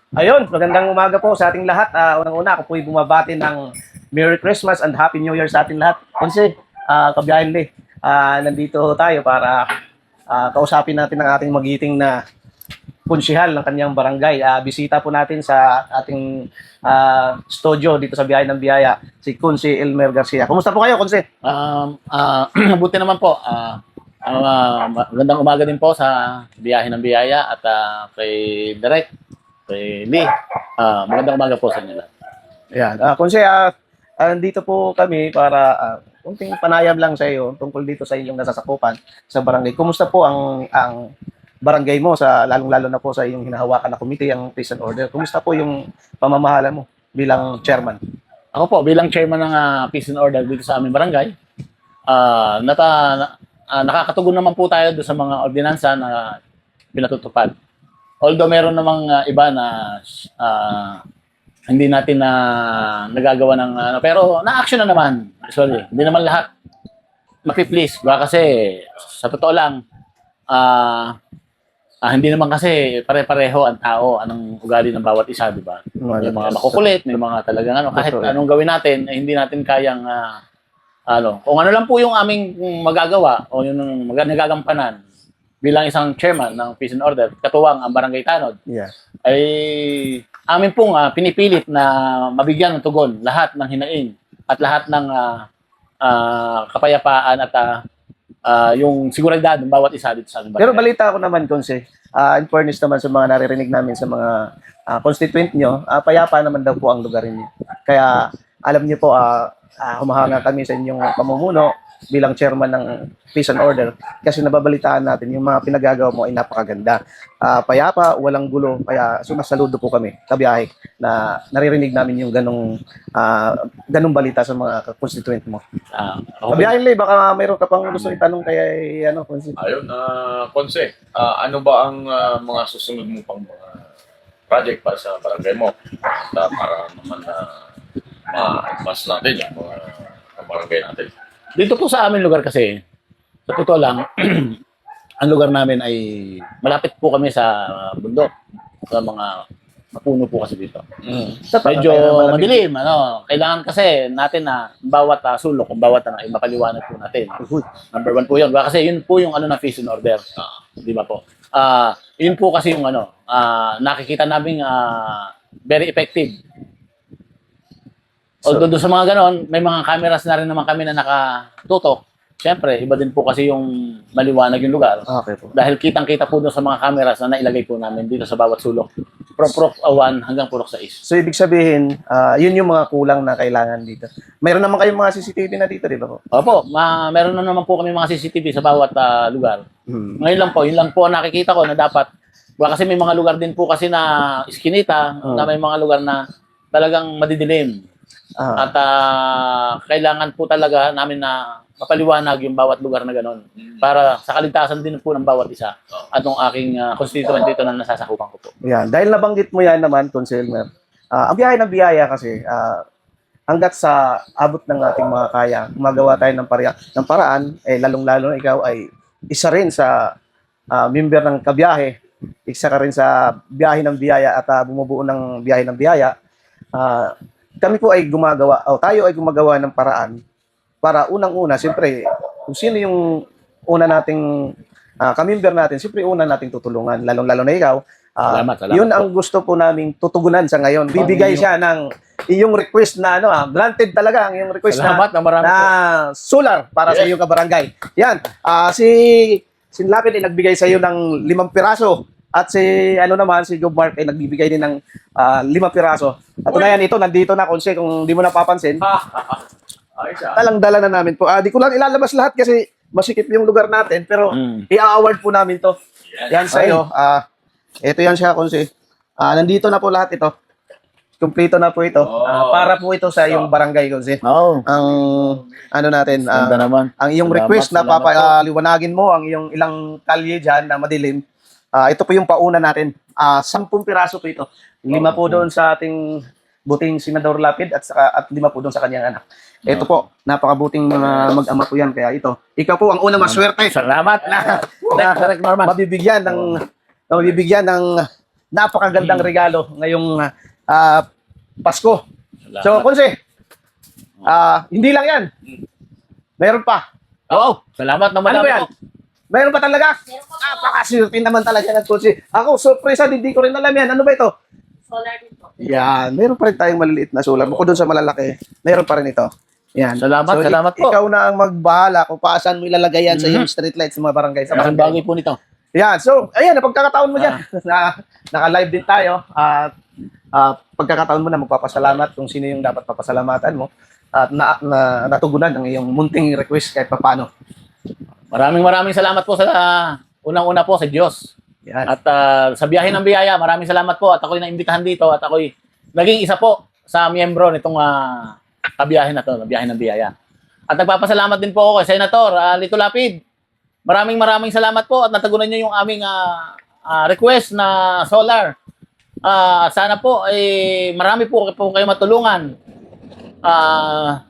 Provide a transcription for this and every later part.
Ayun, magandang umaga po sa ating lahat. Unang-una, ako po'y bumabati ng Merry Christmas and Happy New Year sa ating lahat. Konse, kabiyahin li, nandito tayo para kausapin natin ang ating magiting na punsyihal ng kanyang barangay. Bisita po natin sa ating studio dito sa Biyahe ng Biyaya, si Kunsi Elmer Garcia. Kumusta po kayo, Kunsi? Mabuti naman po. Magandang umaga din po sa Biyahe ng Biyaya at kay Direk, kay Lee. Magandang umaga po sa inyo lahat. Ayan. Kunsi, nandito po kami para kunting panayam lang sa iyo tungkol dito sa inyong nasasakupan sa barangay. Kumusta po ang barangay mo sa lalong-lalo na po sa iyong hinahawakan na committee, ang peace and order? Kumusta po yung pamamahala mo bilang chairman? Ako po, bilang chairman ng Peace and Order dito sa aming barangay, nakakatugon naman po tayo doon sa mga ordinansa na pinatutupad. Although meron namang iba na hindi natin na nagagawa ng pero na-action na naman. Sorry, hindi naman lahat mapi-please. Baka kasi sa totoo lang, hindi naman kasi pare-pareho ang tao, anong ugali ng bawat isa, di ba? May mga makukulit, may mga talagang kahit anong gawin natin, hindi natin kayang kung ano lang po yung aming magagawa o yung nagagampanan bilang isang chairman ng Peace and Order, katuwang ang Barangay Tanod, ay amin pong pinipilit na mabigyan ng tugon lahat ng hinaing at lahat ng kapayapaan at yung seguridad ng bawat isa dito sa aming barangay. Pero balita ko naman, Konse, in fairness naman sa mga naririnig namin sa mga constituent nyo, payapa naman daw po ang lugar niyo. Kaya alam niyo po, humahanga kami sa inyong pamumuno bilang chairman ng Peace and Order kasi nababalitaan natin yung mga pinagagawa mo ay napakaganda. Payapa, walang gulo, kaya sumasaludo po kami, kabiyahe, na naririnig namin yung ganong balita sa mga constituent mo. Kabiyahe, Lay, baka mayroon ka pang gusto itanong kay Konse. Ayun, Konse, ano ba ang mga susunod mo pang mga project para sa barangay mo? Para naman ma-advance natin yung mga barangay natin. Dito po sa aming lugar kasi, sa totoo lang, ang lugar namin ay malapit po kami sa bundok. Sa mga mapuno po kasi dito. Medyo madilim. Kailangan kasi natin na bawat sulok, bawat mapaliwanag po natin. Number one po yun. Kasi yun po yung na Peace and Order. Di ba po? Yun po kasi yung nakikita namin very effective. Although doon sa mga ganon, may mga cameras na rin naman kami na nakatutok. Siyempre, iba din po kasi yung maliwanag yung lugar. Okay po. Dahil kitang-kita po doon sa mga cameras na nailagay po namin dito sa bawat sulok. From Prof 1 hanggang Purok 6. So, ibig sabihin, yun yung mga kulang na kailangan dito. Mayroon naman kayong mga CCTV na dito, di ba po? Opo, meron na naman po kami mga CCTV sa bawat lugar. Ngayon lang po ang nakikita ko na dapat, kasi may mga lugar din po kasi na iskinita, na may mga lugar na talagang madidilim. At kailangan po talaga namin na mapaliwanag yung bawat lugar na gano'n para sa kaligtasan din po ng bawat isa at ng aking constituent dito na nasasakupan ko po. Yan. Dahil nabanggit mo yan naman, Konse Elmer, ang biyahe ng biyaya kasi, hanggat sa abot ng ating mga kaya, gumagawa tayo ng paraan, lalong-lalo na ikaw ay isa rin sa member ng kabiyahe, isa ka rin sa biyahe ng biyaya at bumubuo ng biyahe ng biyaya. Kami po ay gumagawa, tayo ay gumagawa ng paraan para unang-una, siyempre, kung sino yung una nating kamember natin, siyempre una nating tutulungan, lalong-lalo na ikaw. Salamat Yun ang gusto po naming tutugunan sa ngayon. Bibigay siya ng iyong request na granted talaga ang iyong request na solar para sa iyong kabarangay. Yan, si Sinlapid ay nagbigay sa iyo ng 5 piraso. At si si Job Mark ay nagbibigay din ng 5 piraso. At ito nandito na, Konse, kung di mo napapansin. Talang dala na namin po. Di ko lang ilalabas lahat kasi masikip yung lugar natin, pero i-award po namin to. Yan sa iyo. Ito yan siya, Konse. Nandito na po lahat ito. Kumpleto na po ito. Para po ito sa iyong barangay, Konse. Ang natin, ang iyong request na papaliwanagin mo ang iyong ilang kalye dyan na madilim. Ito po yung pauna natin. 10 piraso po ito. 5 po doon sa ating buting Senador Lapid at 5 po doon sa kanyang anak. Ito po, napakabuting mga mag-ama po yan. Kaya ikaw po ang unang maswerte. Salamat na mabibigyan ng napakagandang regalo ngayong Pasko. Salamat. So, Konse, hindi lang yan. Meron pa. Oo, salamat naman. Ano ba yan? Meron pa talaga? Napakaswerte naman talaga ng Konse. Ako, surprise, hindi ko rin alam yan. Ano ba ito? Solar din po. Yan, meron pa rin tayong maliliit na solar. Bukod doon sa malalaki, meron pa rin ito. Yan. Salamat, salamat po. Ikaw na ang magbahala kung paano mo ilalagay yan sa iyong street lights sa mga barangay. Sa Malaking barangay. bagay po nito. Yan, so, ayan, pagkakataon mo dyan. Naka-live din tayo. At pagkakataon mo na magpapasalamat kung sino yung dapat papasalamatan mo. At natugunan ang iyong munting request kahit papano. Maraming salamat po sa unang-una po sa Diyos. Yan. At sa biyahe ng biyaya, maraming salamat po at ako'y naimbitahan dito at ako'y naging isa po sa miyembro nitong kabiyahe na to, biyahe ng biyaya. At nagpapasalamat din po ako kay Senator Lito Lapid. Maraming salamat po at natagunan niyo yung aming request na solar. Sana po marami po kayo matulungan.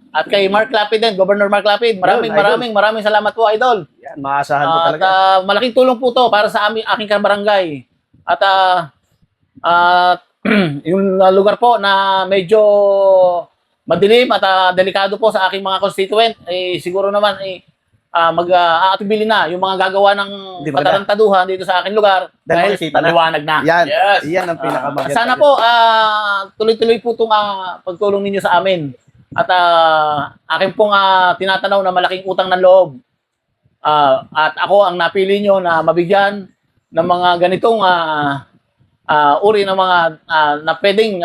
At kay Mark Lapid din, Governor Mark Lapid, maraming salamat po, Idol. Yan, maasahan mo talaga. At malaking tulong po to para sa aking kabarangay. At yung lugar po na medyo madilim at delikado po sa aking mga constituent, siguro naman mag-aatubili na yung mga gagawa ng Di ba patarantaduhan dito sa aking lugar dahil makikita na. maliwanag na. Yan, Yes. yan ang pinakamaganda. Sana po tuloy-tuloy po itong pagtulong ninyo sa amin. At akin pong tinatanaw na malaking utang ng loob. At ako ang napili nyo na mabigyan ng mga ganitong uri ng mga na pwedeng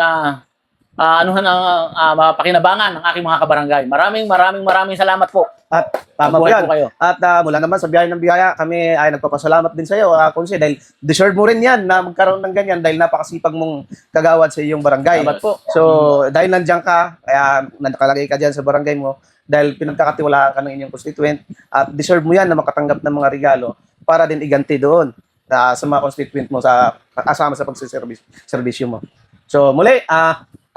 mapakinabangan ng aking mga kabarangay. Maraming salamat po. At tama po Mabuhay yan. po kayo. At mula naman sa biyahe ng biyaya, kami ay nagpapasalamat din sa iyo, Konse, dahil deserve mo rin yan na magkaroon ng ganyan dahil napakasipag mong kagawad sa iyong barangay. Salamat po. So, dahil nandiyan ka, kaya nakalagay ka dyan sa barangay mo, dahil pinagkakatiwalaan ka ng inyong constituent, at deserve mo yan na makatanggap ng mga regalo para din iganti doon sa mga constituent mo sa kasama sa pagsiservisyo mo. So, muli,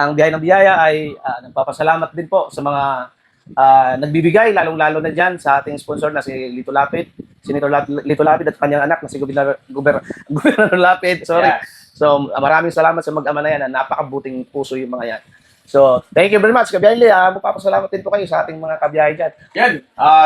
ang biyahe ng biyaya ay nagpapasalamat din po sa mga nagbibigay, lalong-lalo na dyan sa ating sponsor na si Lito Lapid, Senator Lito Lapid at kanyang anak na si Governor Lapid. Sorry. Yes. So, maraming salamat sa mag-ama na yan. Napakabuting puso yung mga yan. So, thank you very much, Kabiyahe. Magpapasalamat din po kayo sa ating mga kabiyahe dyan. Yan,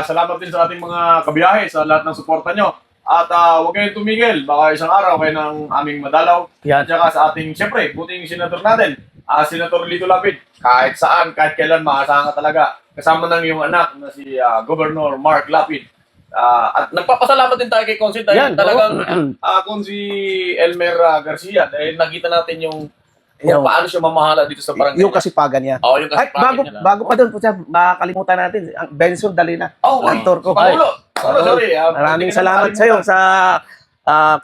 salamat din sa ating mga kabiyahe sa lahat ng suporta nyo. At huwag kayong tumigil, baka isang araw kayo ng aming madalaw. Yan. At saka sa ating, siyempre, buting senator natin, Senator Lito Lapid. Kahit saan, kahit kailan, maasahan ka talaga. Kasama ng iyong anak na si Governor Mark Lapid. At nagpapasalamat din tayo kay Konsi dahil Yan, talagang kung si Elmer Garcia, dahil nakita natin yung kung paano siya mamahala dito sa barangay. Yung kasipagan niya. Oo, yung Ay, kasipagan niya lang. bago pa doon po siya, makakalimutan natin, ang Benson Dalina, Oh, aktor ko. Pangulo, sorry. Maraming salamat sa iyo sa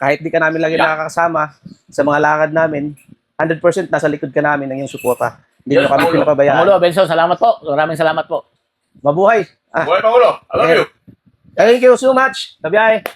kahit di ka namin lagi nakakasama sa mga lakad namin, 100% nasa likod ka namin ng iyong suporta. Hindi Yes, mo kami Pangulo. pinapabayaan. Pangulo Benson, salamat po. Maraming salamat po. Mabuhay. Buhay Pangulo, I love you. Thank you so much. Kabiyahe.